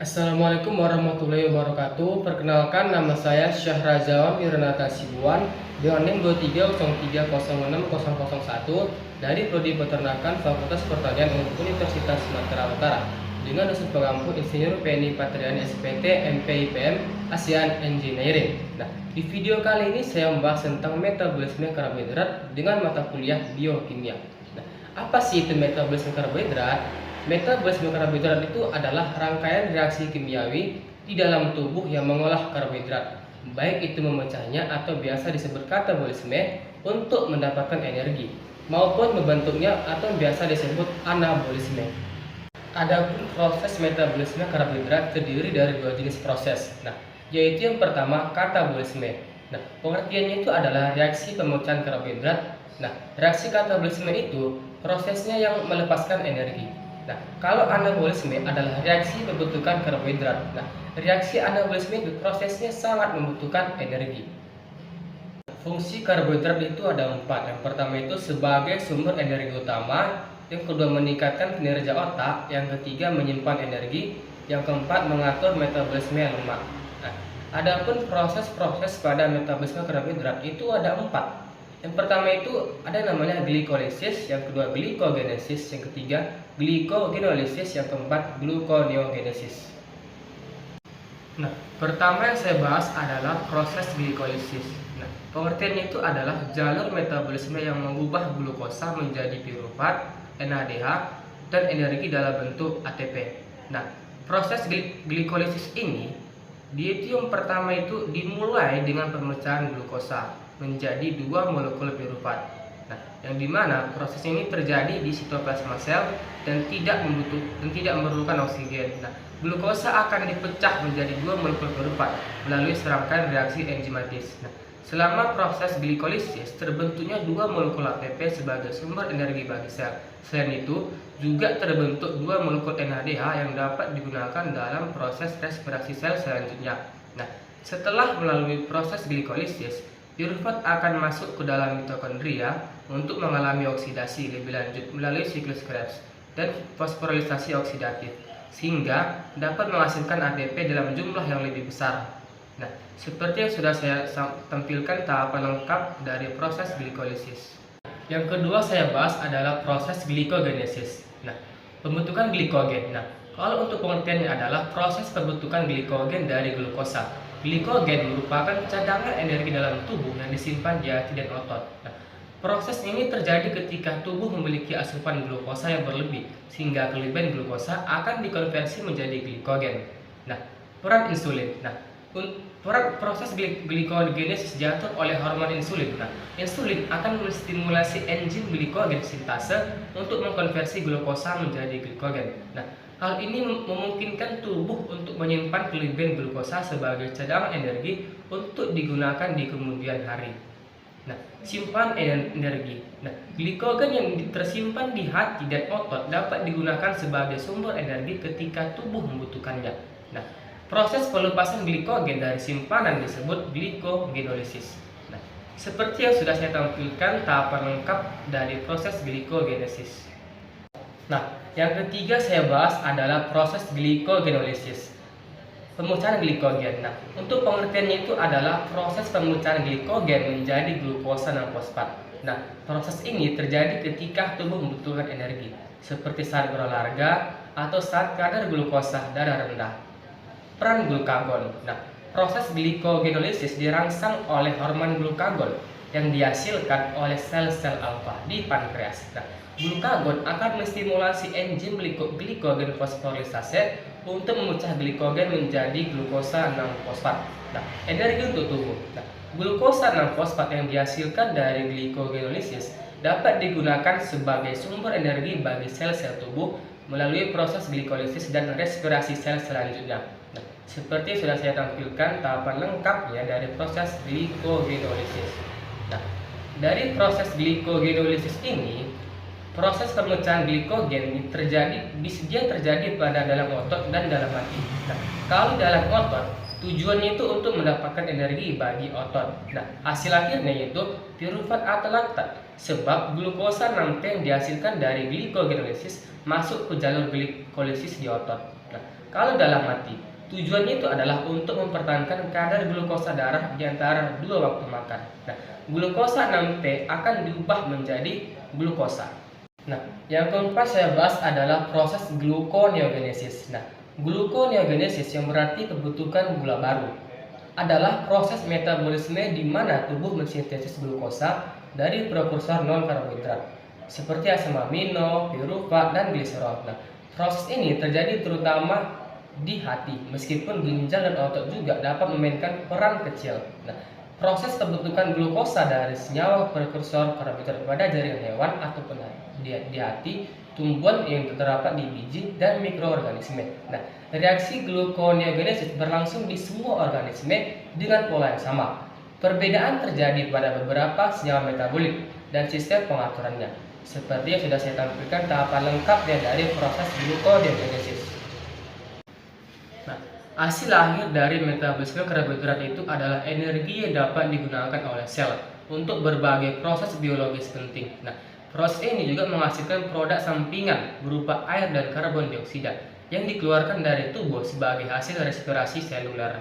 Assalamualaikum warahmatullahi wabarakatuh. Perkenalkan, nama saya Syahrazawan Wiranata Sibuan dengan NIM 2303060001 dari Prodi Peternakan Fakultas Pertanian Universitas Sumatera Utara dengan dosen pengampu Insinyur Penny Patriani SPT MPIPM ASEAN Engineering. Nah, di video kali ini saya membahas tentang metabolisme karbohidrat dengan mata kuliah biokimia. Nah, apa sih itu metabolisme karbohidrat? Metabolisme karbohidrat itu adalah rangkaian reaksi kimiawi di dalam tubuh yang mengolah karbohidrat, baik itu memecahnya atau biasa disebut katabolisme untuk mendapatkan energi, maupun membentuknya atau biasa disebut anabolisme. Adapun proses metabolisme karbohidrat terdiri dari dua jenis proses. Nah, yaitu yang pertama katabolisme. Nah, pengertiannya itu adalah reaksi pemecahan karbohidrat. Nah, reaksi katabolisme itu prosesnya yang melepaskan energi. Nah, kalau anabolisme adalah reaksi pembentukan karbohidrat. Nah, reaksi anabolisme itu prosesnya sangat membutuhkan energi. Fungsi karbohidrat itu ada empat. Yang pertama itu sebagai sumber energi utama, yang kedua meningkatkan kinerja otak, yang ketiga menyimpan energi, yang keempat mengatur metabolisme lemak. Nah, adapun proses-proses pada metabolisme karbohidrat itu ada empat. Yang pertama itu ada namanya glikolisis, yang kedua glikogenesis, yang ketiga glikogenolysis, yang keempat gluconeogenesis. Nah, pertama yang saya bahas adalah proses glikolisis. Nah, pengertiannya itu adalah jalur metabolisme yang mengubah glukosa menjadi pirufat, NADH, dan energi dalam bentuk ATP. Nah, proses glikolisis ini, dia itu yang pertama itu dimulai dengan pemecahan glukosa menjadi dua molekul pirufat. Nah, yang dimana proses ini terjadi di sitoplasma sel dan tidak memerlukan oksigen. Nah, glukosa akan dipecah menjadi dua molekul pirufat melalui serangkaian reaksi enzimatis. Nah, selama proses glikolisis terbentuknya dua molekul ATP sebagai sumber energi bagi sel. Selain itu, juga terbentuk dua molekul NADH yang dapat digunakan dalam proses respirasi sel selanjutnya. Nah, setelah melalui proses glikolisis, pirufat akan masuk ke dalam mitokondria untuk mengalami oksidasi lebih lanjut melalui siklus Krebs dan fosforilisasi oksidatif, sehingga dapat menghasilkan ATP dalam jumlah yang lebih besar. Nah, seperti yang sudah saya tampilkan tahapan lengkap dari proses glikolisis. Yang kedua saya bahas adalah proses glikogenesis. Nah, pembentukan glikogen. Nah, kalau untuk pengertiannya adalah proses pembentukan glikogen dari glukosa. Glikogen merupakan cadangan energi dalam tubuh yang disimpan di hati dan otot. Nah, proses ini terjadi ketika tubuh memiliki asupan glukosa yang berlebih, sehingga kelebihan glukosa akan dikonversi menjadi glikogen. Nah, peran insulin. Nah, peran proses glikogenesis diatur oleh hormon insulin. Nah, insulin akan menstimulasi enzim glikogen sintase untuk mengkonversi glukosa menjadi glikogen. Nah, hal ini memungkinkan tubuh untuk menyimpan kelebihan glukosa sebagai cadangan energi untuk digunakan di kemudian hari. Nah, simpan energi. Nah, glikogen yang tersimpan di hati dan otot dapat digunakan sebagai sumber energi ketika tubuh membutuhkannya. Nah, proses pelepasan glikogen dari simpanan disebut glikogenolisis. Nah, seperti yang sudah saya tampilkan tahapan lengkap dari proses glikogenesis. Nah, yang ketiga saya bahas adalah proses glikogenolisis, pemecahan glikogen. Nah, untuk pengertiannya itu adalah proses pemecahan glikogen menjadi glukosa 6-fosfat. Nah, proses ini terjadi ketika tubuh membutuhkan energi, seperti saat berolahraga atau saat kadar glukosa darah rendah. Peran glukagon. Nah, proses glikogenolisis dirangsang oleh hormon glukagon yang dihasilkan oleh sel-sel alfa di pankreas. Nah, glukagon akan menstimulasi enzim glikogen fosforilisase untuk memecah glikogen menjadi glukosa 6-fosfat. Nah, energi untuk tubuh. Nah, glukosa 6-fosfat yang dihasilkan dari glikogenolisis dapat digunakan sebagai sumber energi bagi sel-sel tubuh melalui proses glikolisis dan respirasi sel selanjutnya. Nah, seperti sudah saya tampilkan tahapan lengkapnya dari proses glikogenolisis. Nah, dari proses glikogenolisis ini, proses pemecahan glikogen dia terjadi pada dalam otot dan dalam hati. Nah, kalau dalam otot, tujuannya itu untuk mendapatkan energi bagi otot. Nah, hasil akhirnya yaitu pirufat atau laktat, sebab glukosa 6T yang dihasilkan dari glikogenolisis masuk ke jalur glikolisis di otot. Nah, Kalau dalam arti, tujuannya itu adalah untuk mempertahankan kadar glukosa darah di antara dua waktu makan. Nah, glukosa 6T akan diubah menjadi glukosa. Nah, yang keempat saya bahas adalah proses gluconeogenesis. Nah, gluconeogenesis yang berarti kebutuhan gula baru adalah proses metabolisme di mana tubuh mensintesis glukosa dari prekursor non-karbohidrat seperti asam amino, piruvat, dan gliserol. Nah, proses ini terjadi terutama di hati, meskipun ginjal dan otot juga dapat memainkan peran kecil. Nah, proses pembentukan glukosa dari senyawa prekursor karbohidrat pada jaringan hewan ataupun di hati, tumbuhan yang terdapat di biji dan mikroorganisme. Nah, reaksi gluconeogenesis berlangsung di semua organisme dengan pola yang sama. Perbedaan terjadi pada beberapa senyawa metabolik dan sistem pengaturannya. Seperti yang sudah saya tampilkan tahapan lengkapnya dari proses gluconeogenesis. Nah, hasil akhir dari metabolisme karbohidrat itu adalah energi yang dapat digunakan oleh sel untuk berbagai proses biologis penting. Nah, proses ini juga menghasilkan produk sampingan berupa air dan karbon dioksida yang dikeluarkan dari tubuh sebagai hasil respirasi seluler.